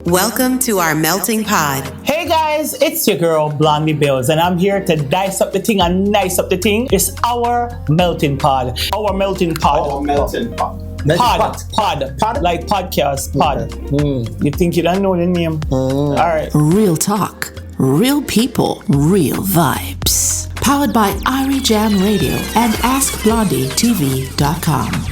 Welcome to our melting pod. Hey guys, it's your girl Blondie Bills, and I'm here to dice up the thing and nice up the thing. It's our melting pod. Our melting pod. Our melting pot. Pod. Like podcast, pod. You think you don't know the name? All right. Real talk, real people, real vibes. Powered by Ari Jam Radio and Askblondietv.com.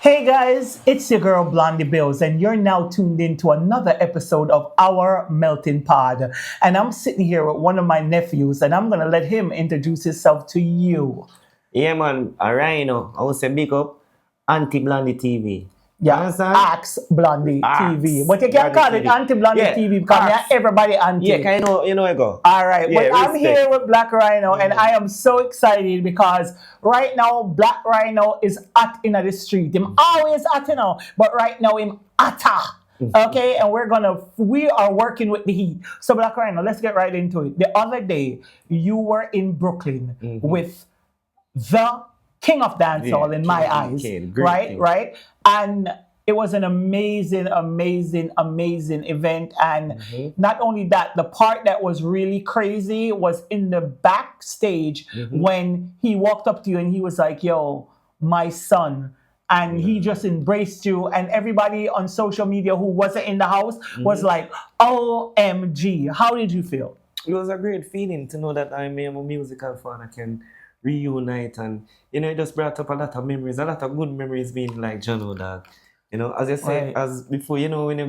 Hey guys, it's your girl Blondie Bills, and you're now tuned in to another episode of Our Melting Pod. And I'm sitting here with one of my nephews, and I'm going to let him introduce himself to you. Yeah, man. Ryno. I would say big up Askblondietv. Yeah, Askblondietv. But you can't call it Askblondietv because everybody anti. Yeah, you know I go. All right, yeah, but I'm here with Blak Ryno, and I am so excited because right now Blak Ryno is hot in the street. Him always hot, you know, but right now him hotter. Okay, and we are working with the heat. So Blak Ryno, let's get right into it. The other day you were in Brooklyn with the king of dancehall in my eyes, right? And it was an amazing event. And not only that, the part that was really crazy was in the backstage when he walked up to you and he was like, yo, my son. And he just embraced you, and everybody on social media who wasn't in the house was like, OMG. How did you feel? It was a great feeling to know that I'm a musical fan. I can reunite, and it just brought up a lot of memories, a lot of good memories being like John Dog. As I said, as before, when you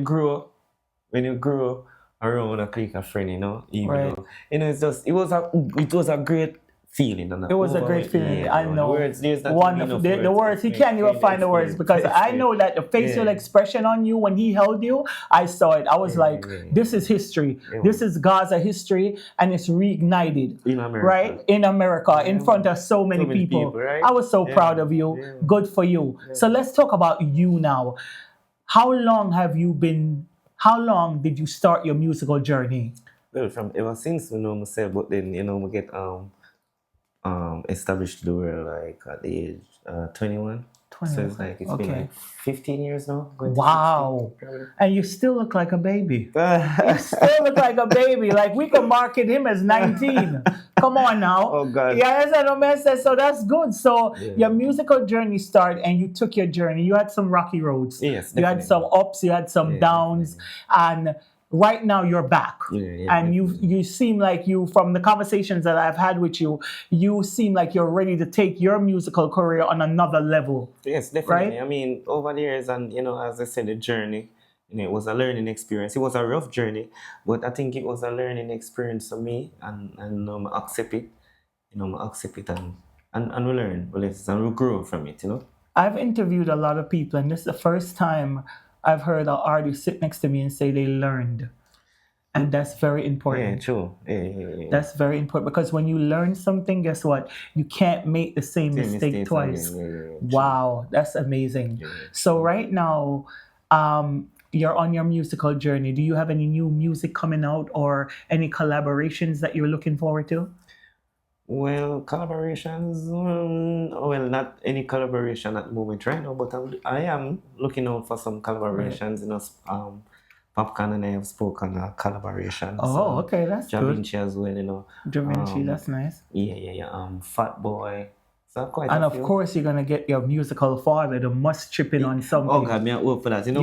grow around a clique of friends, it was a great feeling. It was a great feeling. I know. The words, he can't even find the words because I know that the facial expression on you when he held you, I saw it. I was like, this is history. This is Gaza history, and it's reignited. In America. Right? In America, in front of so many people. Right? I was so proud of you. Yeah. Good for you. Yeah. So let's talk about you now. How long did you start your musical journey? Well, from ever since we know myself, but then we get established the world like at the age 21. So it's like it's been like 15 years now. Wow. 16, and you still look like a baby. You still look like a baby. Like we can market him as 19. Come on now. Oh God. Yeah, so that's good. So your musical journey started and you took your journey. You had some rocky roads. Yes. Definitely. You had some ups, you had some downs, and right now you're back, and you seem like from the conversations that I've had with you, you seem like you're ready to take your musical career on another level. Yes, definitely. Right? I mean, over the years, and as I said, the journey, it was a learning experience. It was a rough journey, but I think it was a learning experience for me, and I accept it. I accept it, and we learn, and we grow from it. I've interviewed a lot of people, and this is the first time I've heard an artist sit next to me and say they learned. And that's very important. Yeah, true. Yeah. That's very important because when you learn something, guess what? You can't make the same mistake twice. Wow, that's amazing. Yeah. So right now, you're on your musical journey. Do you have any new music coming out or any collaborations that you're looking forward to? Well, collaborations, not any collaboration at the moment right now, but I am looking out for some collaborations. Popcorn and I have spoken collaborations. Oh, okay, that's Da good. Vinci as well, Da Vinci, that's nice. Yeah. Fat Boy. So quite and of few. course, you're gonna get your musical father to must chip in on something. Oh God, me I hope for that. We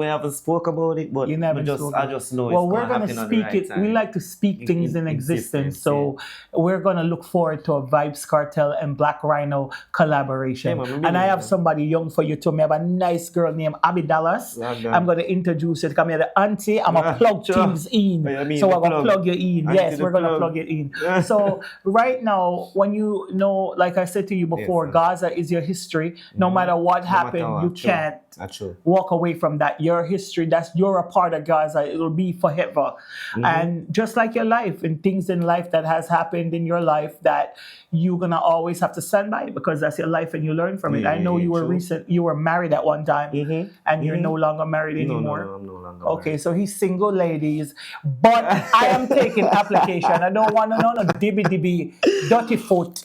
haven't spoke about it, but I just know well, it's we're gonna speak right it. time. We like to speak things in existence, so we're gonna look forward to a Vibes Cartel and Blak Ryno collaboration. And I have somebody young for you too. Me have a nice girl named Abby Dallas. I'm gonna introduce her. Come here, the auntie. I'm gonna plug things in. So we're gonna plug you in. Yes, we're gonna plug it in. So right now, when you know, like I said to you before, Gaza is your history. No matter what happened, you can't walk away from that. Your history, you're a part of Gaza. It'll be forever. And just like your life and things in life that has happened in your life that you're gonna always have to stand by because that's your life and you learn from it. I know you were married at one time and you're no longer married anymore. No, I'm no longer Okay, married. so he's single, ladies. But I am taking application. I don't want to know no dibby dirty foot.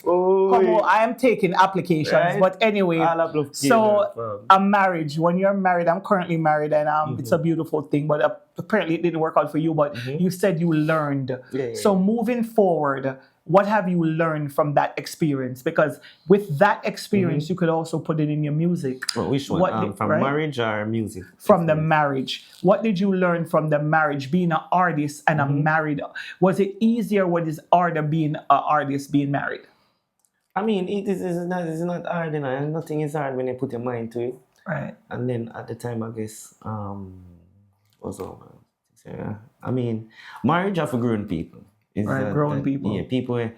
Come on, I am taking applications, right? But anyway, so a marriage. When you're married, I'm currently married, and it's a beautiful thing. But apparently, it didn't work out for you. But you said you learned. So moving forward, what have you learned from that experience? Because with that experience, you could also put it in your music. Well, which one? From marriage or music? From the marriage. What did you learn from the marriage, being an artist and a married? Was it easier? What is harder being an artist, being married? I mean, it's not hard, you know. Nothing is hard when you put your mind to it. Right. And then at the time, I guess, what's all? I mean, marriage are for grown people. Grown people. Yeah, people.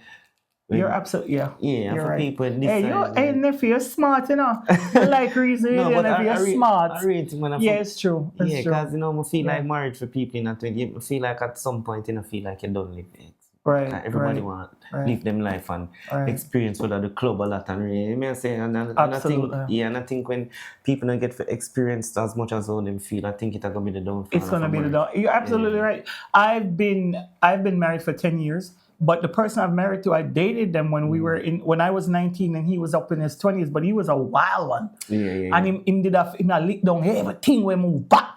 You're absolutely, yeah. Yeah, you're for right. people in this hey, nephew, you're smart, you know. You like reason, no, but you're smart. I read when it's true. Yeah, because, you know, I feel like marriage for people in a 20, I feel like at some point, you know, feel like you don't live it. Right. Like everybody want live them life and experience whether the club a lot and really, I say, and I think when people don't get to experience as much as how them feel, I think it's gonna be the downfall. It's gonna be the downfall. You're absolutely right. I've been married for 10 years. But the person I've married to, I dated them when when I was 19 and he was up in his 20s, but he was a wild one. And him did a lick down everything we move back.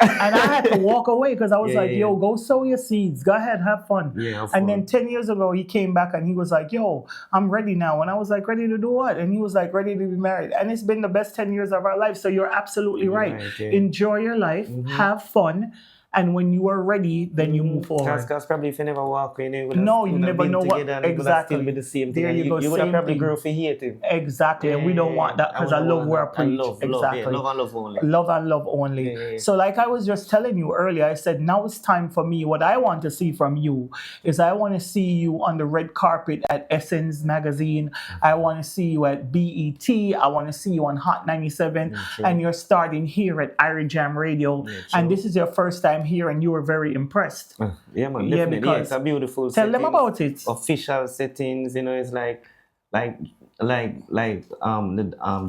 And I had to walk away because I was yo, go sow your seeds. Go ahead, have fun. And then 10 years ago, he came back and he was like, yo, I'm ready now. And I was like, ready to do what? And he was like, ready to be married. And it's been the best 10 years of our life. So you're absolutely right. Enjoy your life, have fun. And when you are ready, then you move forward. Because probably if you never walk in, you never know what exactly. Still be the same thing. You would have probably grown for hating. Exactly, and we don't want that because I love where I preach. Love and love only. Love and love only. So, like I was just telling you earlier, I said now it's time for me. What I want to see from you is I want to see you on the red carpet at Essence magazine. I want to see you at BET. I want to see you on Hot 97, and you're starting here at Irie Jam Radio. And this is your first time here, and you were very impressed. Yeah, man, definitely. Because it's a beautiful tell them about it. Official settings, you know, it's like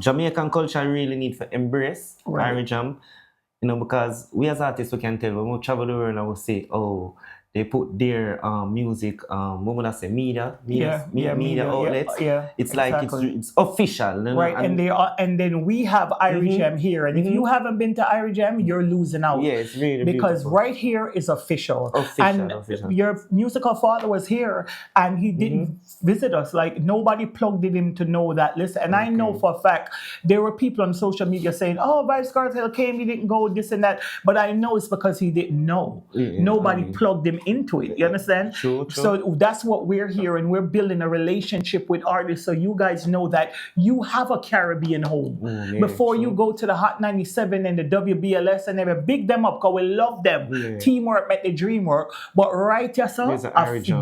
Jamaican culture really need to embrace Irie Jam, you know, because we as artists, we can tell when we travel the world and we say, oh, they put their music, what would I say, media outlets. It's exactly. Like it's official, you know? Right? And then we have Irie Jam here, and if you haven't been to Irie Jam, you're losing out. Yeah, it's really because beautiful. Right here is official. Your musical father was here, and he didn't visit us. Like nobody plugged in him to know that. Listen, and I know for a fact there were people on social media saying, "Oh, Vybz Kartel came, he didn't go, this and that." But I know it's because he didn't know. Nobody plugged him into it. You understand? True. So that's what we're here, and we're building a relationship with artists so you guys know that you have a Caribbean home. Before you go to the Hot 97 and the WBLS and everything, big them up because we love them. Teamwork make the dream work. But write yourself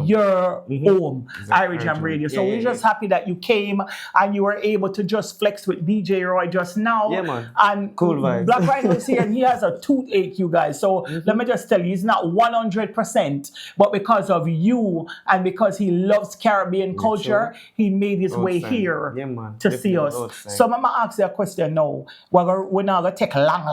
your home, Irie Jam Radio. So we're just happy that you came and you were able to just flex with DJ Roy just now. Yeah, man. And cool vibes. Blak Ryno is here and he has a toothache, you guys. So let me just tell you, he's not 100%. But because of you and because he loves Caribbean culture, he made his way here to see us. So I'm going to ask you a question now. We're not going to take long.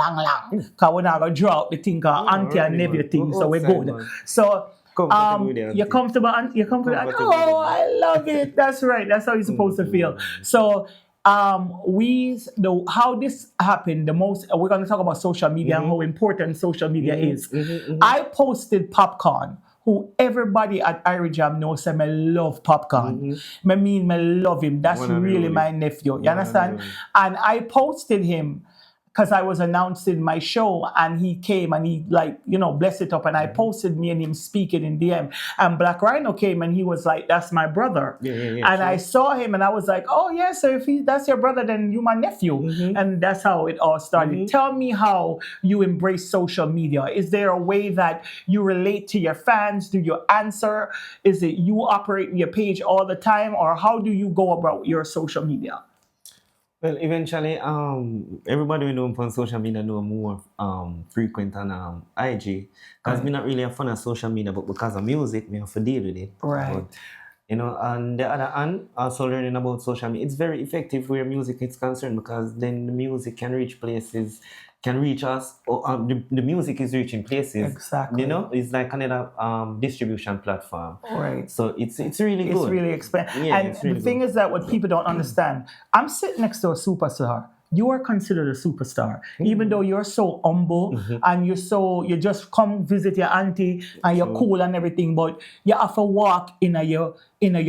Because we're not going to draw up the thing called auntie and nephew thing. So we're good. So you're comfortable? You're comfortable? Oh, I love it. That's right. That's how you're supposed to feel. So how this happened, we're going to talk about social media and how important social media is. I posted Popcorn, who everybody at Irie Jam knows, and I love Popcorn. I mean, I love him. That's really my nephew. You understand? And I posted him because I was announcing my show, and he came and he blessed it up, and I posted me and him speaking in DM, and Blak Ryno came and he was like, that's my brother. I saw him and I was like, oh yeah, so if that's your brother, then you my nephew. And that's how it all started. Tell me how you embrace social media. Is there a way that you relate to your fans? Do you answer? Is it you operating your page all the time, or how do you go about your social media? Well, eventually, everybody we know on social media know more frequent on IG. Because I'm not really a fan of social media, but because of music, I have to deal with it. Right. But, you know, on the other hand, also learning about social media, it's very effective where music is concerned, because then the music can reach places, can reach us. The music is reaching places. Exactly. You know, it's like another distribution platform. Right. So it's really good. It's really expensive. Yeah, And it's really the thing good. is that what people don't understand, I'm sitting next to a superstar. You are considered a superstar, even though you're so humble and you just come visit your auntie and you're cool and everything, but you have to walk in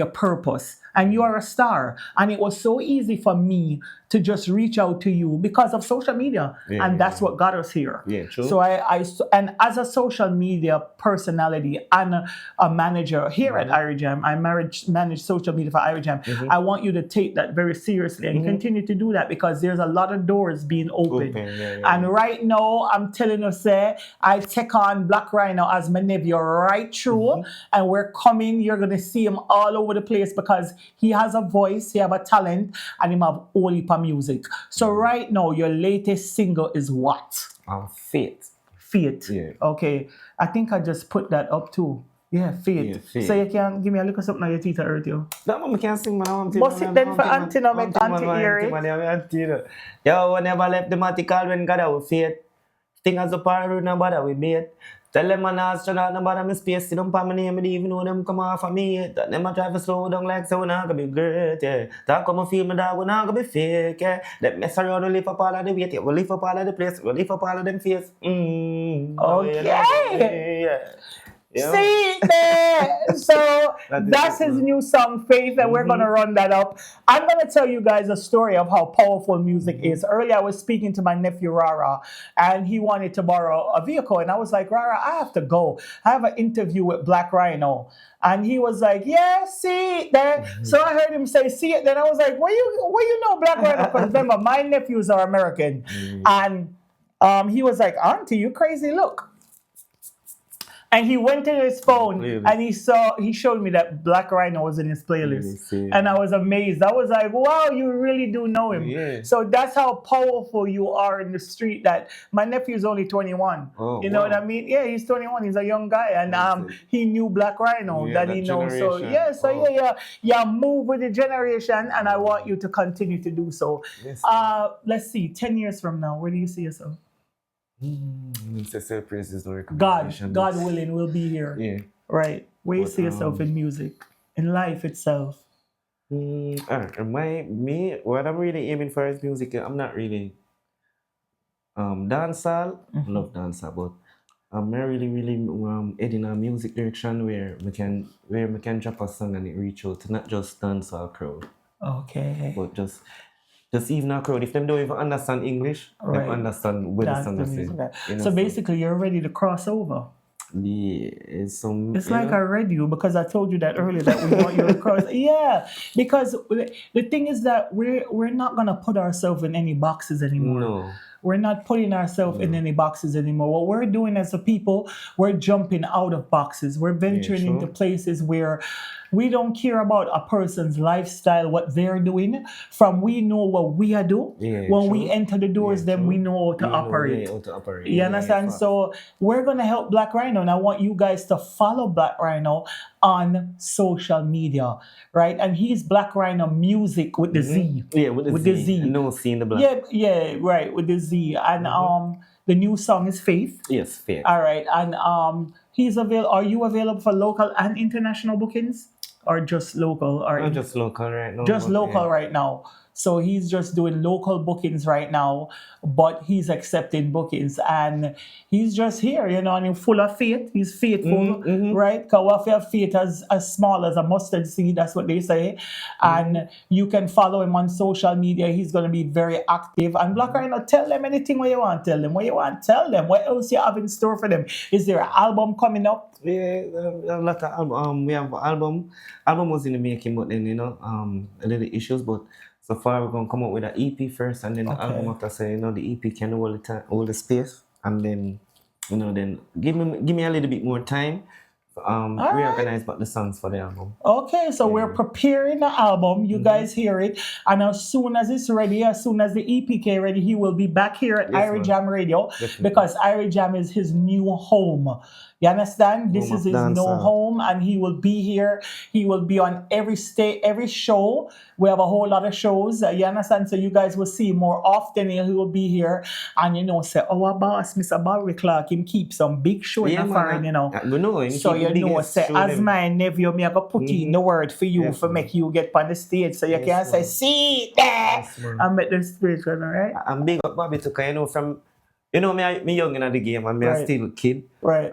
your purpose. And you are a star. And it was so easy for me to just reach out to you because of social media. And that's what got us here. Yeah, true. So and as a social media personality and a manager here at IRIJAM, I manage social media for IRIJAM. I want you to take that very seriously and continue to do that because there's a lot of doors being opened. And right now, I'm telling you, say, I take on Blak Ryno as my nephew right through. And we're coming, you're going to see him all over the place because he has a voice, he have a talent, and he have all heap of music. So right now, your latest single is what? Faith. Faith. Yeah. Okay. I think I just put that up too. Yeah, Faith. Yeah, Faith. So you can give me a little something on your teeth to hurt you. No, I can't sing, man. Bust it then for auntie now, make auntie hear it. Yo, we never left the matical when God with faith. Thing as a pirate, no bother with me. Tell them an astronaut, no bother me space. Sit down for my name, and even know them come off of me. That them a try to slow down like so, we're not gonna be great, yeah. That come and feel me dog, we're not gonna be fake, yeah. That mess around, we lift up all of the weight, yeah. We lift up all of the place, we lift up all of them face. Okay. Yeah. Yeah. See there. So that's his new song, Faith, and we're gonna run that up. I'm gonna tell you guys a story of how powerful music is. Earlier, I was speaking to my nephew Rara, and he wanted to borrow a vehicle, and I was like, Rara, I have to go. I have an interview with Blak Ryno. And he was like, yeah, see it there. So I heard him say, see it. Then I was like, where you know Blak Ryno? Because remember, my nephews are American. And he was like, auntie, you crazy, look. And he went in his phone and he showed me that Blak Ryno was in his playlist. And I was amazed. I was like, wow, you really do know him. Yeah. So that's how powerful you are in the street that my nephew is only 21. You know what I mean? Yeah, he's 21. He's a young guy. And he knew Blak Ryno that he knows. So yeah, move with the generation and I want you to continue to do so. Let's see, 10 years from now, where do you see yourself? It's a surprise, is no God willing, we'll be here. Yeah. Right. Where you see yourself in music, in life itself? What I'm really aiming for is music. I'm not really dancehall. I love dancehall, but I'm really heading a music direction where we can drop a song and it reach out to not just dancehall crowd. Okay. But just even a crowd, if them don't even understand English, they understand what the song is saying. You know, so basically, you're ready to cross over. Yeah, it's like I read you because I told you that earlier that we want you to cross. Yeah, because the thing is that we're not gonna put ourselves in any boxes anymore. No. We're not putting ourselves in any boxes anymore. What we're doing as a people, we're jumping out of boxes. We're venturing into places where we don't care about a person's lifestyle, what they're doing. We know what we are doing. When we enter the doors, then we know how to operate. You understand? So we're going to help Blak Ryno, and I want you guys to follow Blak Ryno on social media, right? And he's Blak Ryno Music with the Z. Yeah, with the Z. No C in the black. Yeah, right, with the Z. And the new song is Faith. Yes, Faith. All right, and he's available. Are you available for local and international bookings, or just local? Or just local right now. Just local right now. So he's just doing local bookings right now, but he's accepting bookings and he's just here, you know, and he's full of faith. He's faithful, right? Because we have faith as small as a mustard seed, that's what they say. And you can follow him on social media. He's going to be very active. And Blak Ryno, tell them anything what you want. Tell them what you want. Tell them what else you have in store for them. Is there an album coming up? Yeah, a lot of album. We have an album. Album was in the making, but then, you know, a little issues, but so far, we're going to come up with an EP first, and then the album after, so, you know, the EP can hold the space, and then, you know, then give me a little bit more time reorganize about the songs for the album. Okay, so we're preparing the album. You guys hear it. And as soon as it's ready, as soon as the EPK ready, he will be back here at Irie Jam Radio. Definitely. Because Irie Jam is his new home. You understand? This is his new home, and he will be here. He will be on every show. We have a whole lot of shows. You understand? So you guys will see more often. He will be here. And say, our boss, Mr. Barry Clark, him keep some big show in the foreign, We know him. So say, as my nephew, me I go put in the word for you for make you get on the stage. So you can say, see that, and make the spiritual, right? I'm big up Bobby too, cause from me young in the game and me a still kid. Right.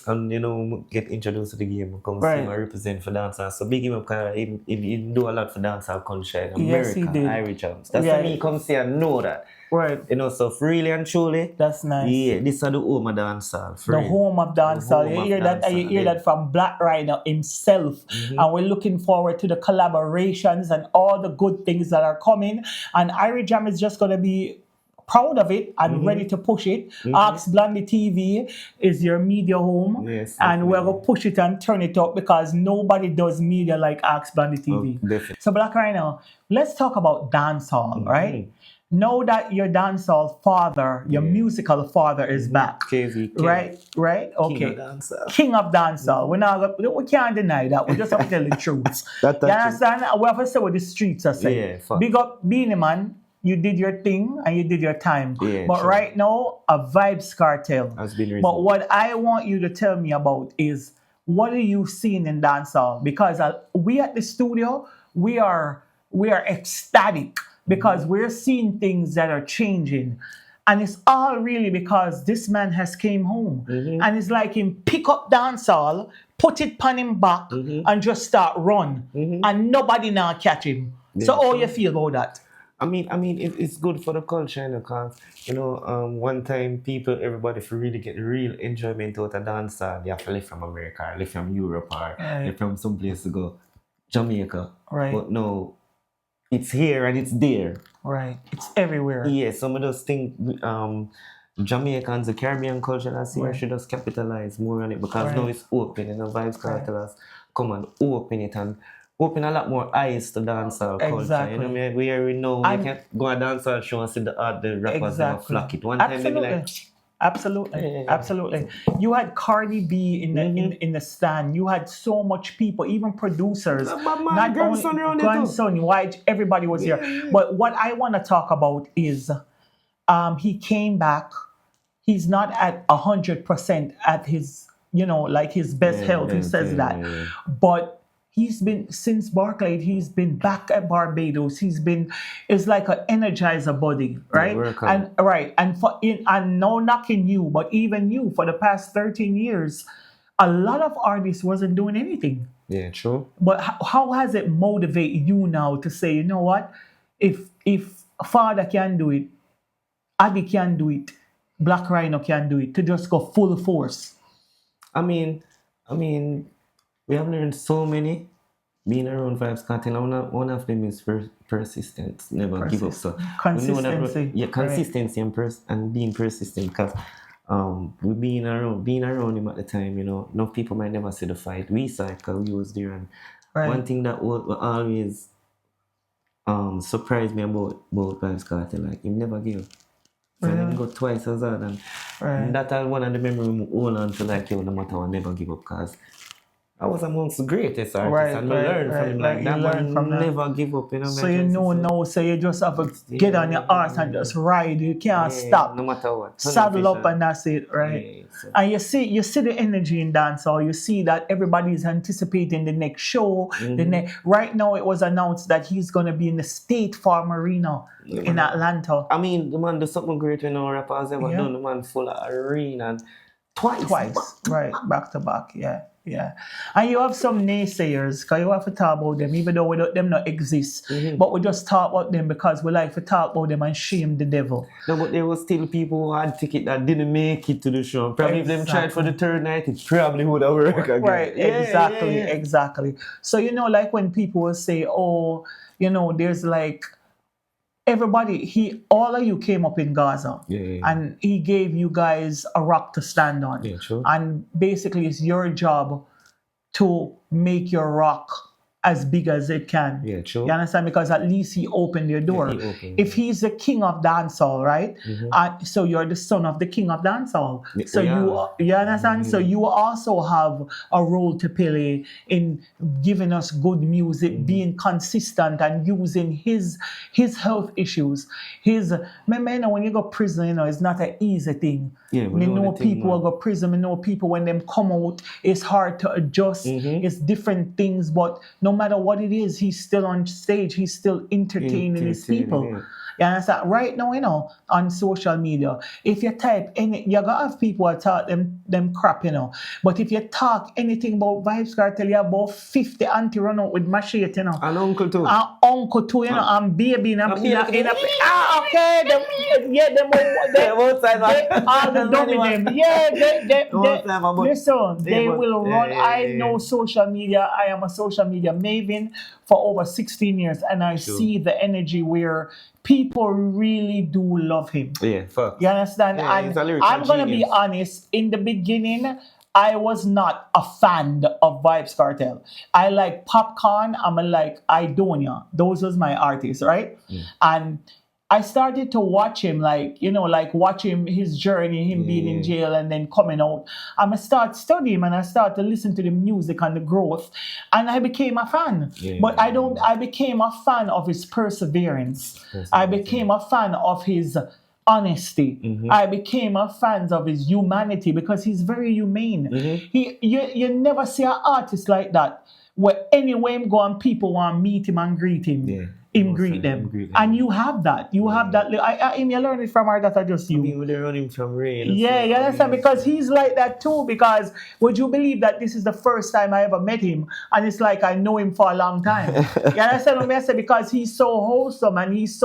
And get introduced to the game, come see and represent for dancehall. So big him up, cause he do a lot for dancehall country in America, Irish jams. That's why me come see and know that. Right. So really and truly. That's nice. Yeah, this is the home of dancehall. The home of dancehall. You hear that? You hear that from Blak Ryno himself. And we're looking forward to the collaborations and all the good things that are coming. And Irie Jam is just gonna be proud of it and ready to push it. Askblondietv is your media home. Yes, and we're going to push it and turn it up because nobody does media like Askblondietv. Definitely. So Blak Ryno, let's talk about dancehall, right? Know that your dancehall father, your musical father is back. KV. Right? Okay. King of dancehall. King of dancehall. We can't deny that. We just have to tell the truth. You understand? We have to say what the streets are saying. Big up Beanie Man. You did your thing and you did your time. But right now, a Vibes Cartel. Has been risen. But what I want you to tell me about is, what are you seeing in dancehall? Because we at the studio, we are ecstatic because we're seeing things that are changing. And it's all really because this man has came home. And it's like him pick up dancehall, put it on him back, and just start run. And nobody now catch him. So how you feel about that? I mean, it's good for the culture, because one time everybody if really get real enjoyment out of dancehall, they have to live from America, or live from Europe, or live from some place to go, Jamaica. Right. But no, it's here and it's there. Right. It's everywhere. Yeah. Some of those things, Jamaicans, the Caribbean culture that's here should just capitalize more on it because now it's open, Vibes Cartel has come and open it and open a lot more eyes to dancehall culture. Exactly. We know you can't go a dancehall show and see the rappers never flock it. One time they be like, Absolutely. You had Cardi B in the stand. You had so much people, even producers. My grandson, White, everybody was here. But what I want to talk about is he came back. He's not at 100% at his, his best health. He says that. But he's been, since Barclay, he's been back at Barbados. It's like an energizer body, right? And no knocking you, but even you, for the past 13 years, a lot of artists wasn't doing anything. Yeah, true. But how has it motivated you now to say, you know what? If Father can do it, Adi can do it, Blak Ryno can do it, to just go full force? I mean, we have learned so many being around Vibes Cartel. One of them is persistence. Never give up. So consistency. Consistency and being persistent. Because we being around him at the time, enough people might never see the fight. We saw it because we was there. And one thing that will always surprised me about Vibes Cartel, like he never give up. So he go twice as hard. And that's one of the memories we hold on to, like, no matter what, never give up. Because I was amongst the greatest artists, and I learned from him. Like that man never give up. So so you just have to get on your arse and just ride. You can't stop. No matter what. Saddle up and that's it, right? Yeah, and you see the energy in dancehall. You see that everybody's anticipating the next show. Right now, it was announced that he's gonna be in the State Farm Arena in Atlanta. I mean, the man does something great when no rappers ever done. The man full of arena and twice, right, back to back, yeah. And you have some naysayers, because you have to talk about them, even though without them not exist. But we just talk about them because we like to talk about them and shame the devil. No, but there was still people who had ticket that didn't make it to the show. Probably if them tried for the third night, it probably would have worked again. Right, exactly. So, like when people will say, there's like everybody, all of you came up in Gaza. Yeah. And he gave you guys a rock to stand on. Yeah, true. And basically it's your job to make your rock as big as it can. Yeah, true. You understand? Because at least he opened your door. Yeah, he opened. If he's the king of dancehall, right? So you're the son of the king of dancehall. So you understand? So you also have a role to play in giving us good music, being consistent and using his health issues. Remember, you know, when you go prison, you know, it's not an easy thing. Yeah, we know people who go prison. We know people when them come out, it's hard to adjust. It's different things, but no matter what it is, he's still on stage. He's still entertaining his people. Yeah. You understand? Right now, you know, on social media, if you type you're gonna have people who talk them crap, you know. But if you talk anything about Vybz Kartel, you have about 50 auntie run out with machete, you know. And uncle too. And uncle too, you know, and baby in a okay. Them outside, all the dumb in them. Yeah, listen, they will run. Yeah. I know social media. I am a social media maven for over 16 years, and I see the energy where people really do love him. Yeah, fuck. You understand? Yeah, and I'm going to be honest, in the beginning, I was not a fan of Vybz Kartel. I like Popcorn, like Idonia. Those was my artists, right? And I started to watch him, like, you know, like watch him, his journey, him being in jail and then coming out. And I start studying him and I start to listen to the music and the growth. And I became a fan. But I became a fan of his perseverance. I became a fan of his honesty. I became a fan of his humanity because he's very humane. You never see an artist like that where anywhere him go and people want to meet him and greet him. Him greet them. And you have that. You have that. You learn it from her, that I just you. I mean, they're running from rain. Yeah, you understand? Because he's like that too. Because would you believe that this is the first time I ever met him? And it's like I know him for a long time. You understand what I say? Because he's so wholesome and he's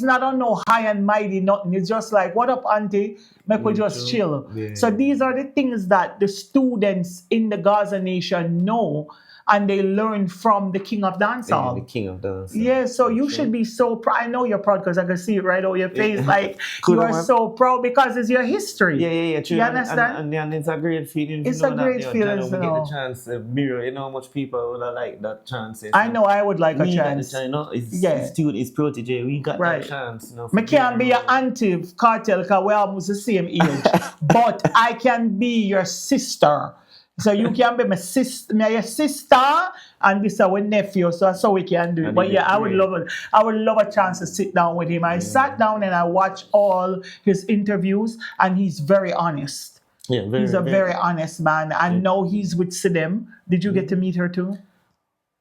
not on no high and mighty, nothing. It's just like, what up, auntie? Make we just chill. Yeah. So these are the things that the students in the Gaza nation know. And they learn from the king of dancehall. Yeah, the king of dancehall. Yeah, so you should be so proud. I know you're proud because I can see it right over your face. Like, you are so proud because it's your history. Yeah, true. You understand? And it's a great feeling. It's a great feeling. You know, get the chance to mirror. You know how much people would like that chance. I know I would like a chance. You know, it's student, it's protege. We got that chance. You know, I can't be your auntie Kartel because we're almost the same age. But I can be your sister. So you can be my your sister, and this is our nephew. So that's how we can do it. But yeah, I would love a chance to sit down with him. I sat down and I watched all his interviews, and he's very honest. Yeah, he's a very honest man. And now he's with Sidem. Did you get to meet her too?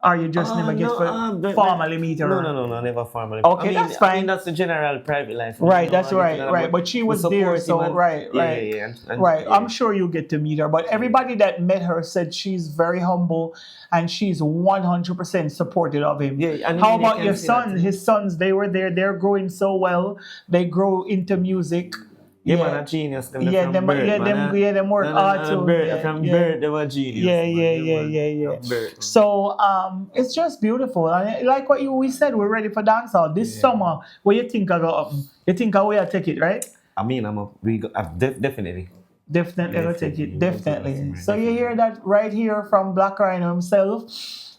Or you just never get to formally meet her? No, never formally. Okay, that's fine. I mean, that's the general private life. Right, that's right. But she was there, so right. Right. I'm sure you get to meet her. But everybody that met her said she's very humble and she's 100% supportive of him. Yeah, and how about your son? His sons, they were there. They're growing so well. They grow into music. Yeah, man, a genius. Them them work hard too. From birth, they were genius. Yeah. So it's just beautiful. And like what we said, we're ready for dancehall this summer. What you think I got? You think I will take it, right? I mean, definitely. Definitely gonna take it. Definitely. So you hear that right here from Blak Ryno himself.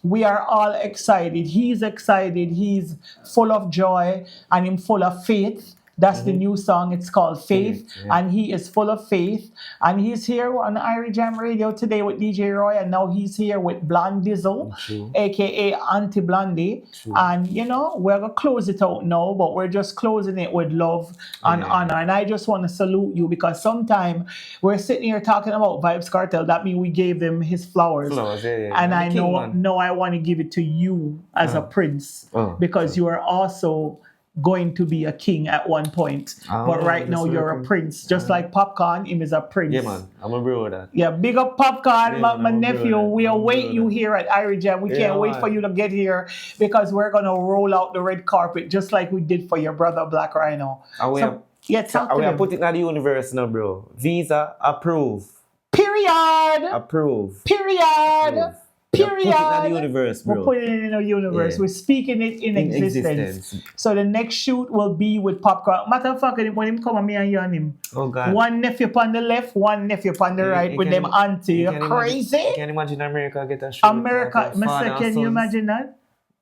We are all excited. He's excited. He's full of joy and him full of faith. That's the new song. It's called Faith. And he is full of faith. And he's here on Irie Jam Radio today with DJ Roy. And now he's here with Blondie, a.k.a. Auntie Blondie. And, you know, we're going to close it out now, but we're just closing it with love and honor. And I just want to salute you because sometimes we're sitting here talking about Vybz Kartel. That means we gave them his flowers. And I know I want to give it to you as a prince because you are also going to be a king at one point. But right now you're a prince. Just like Popcorn, him is a prince. Yeah, man. I'm a bro with that. Yeah, big up Popcorn, my nephew. We await you here at Irie Jam. We can't wait for you to get here because we're going to roll out the red carpet just like we did for your brother Blak Ryno. We are putting in the universe now, bro. Visa, approve. Period. Approve. Period. Period. Put it in the universe, bro. We're putting it in the universe. Yeah. We're speaking it in existence. So the next shoot will be with Popcorn. Matter of fact, when him come, me and you and him. Oh God. One nephew on the left, one nephew on the right with them auntie. You're crazy. You can imagine America get a shoot. America, Mr. Can you imagine that?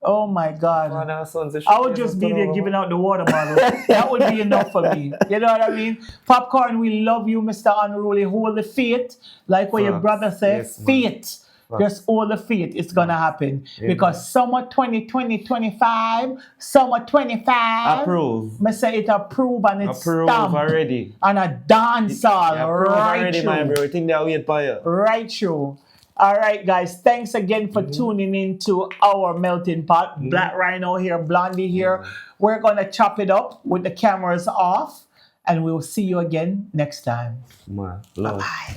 Oh my God. I would just be there giving out the water bottle. That would be enough for me. You know what I mean? Popcorn, we love you, Mr. Unruly. Hold the faith. Like what your brother said, yes, faith. Just hold the faith. It's going to happen. Yeah, because summer 2020-25, summer 25. Approve. I say it approve and it's stamped. Already. And a dancehall. Right already, through. my bro. I think they'll wait for you. Right through. All right, guys. Thanks again for tuning in to our melting pot. Blak Ryno here, Blondie here. We're going to chop it up with the cameras off. And we'll see you again next time. Love. Bye.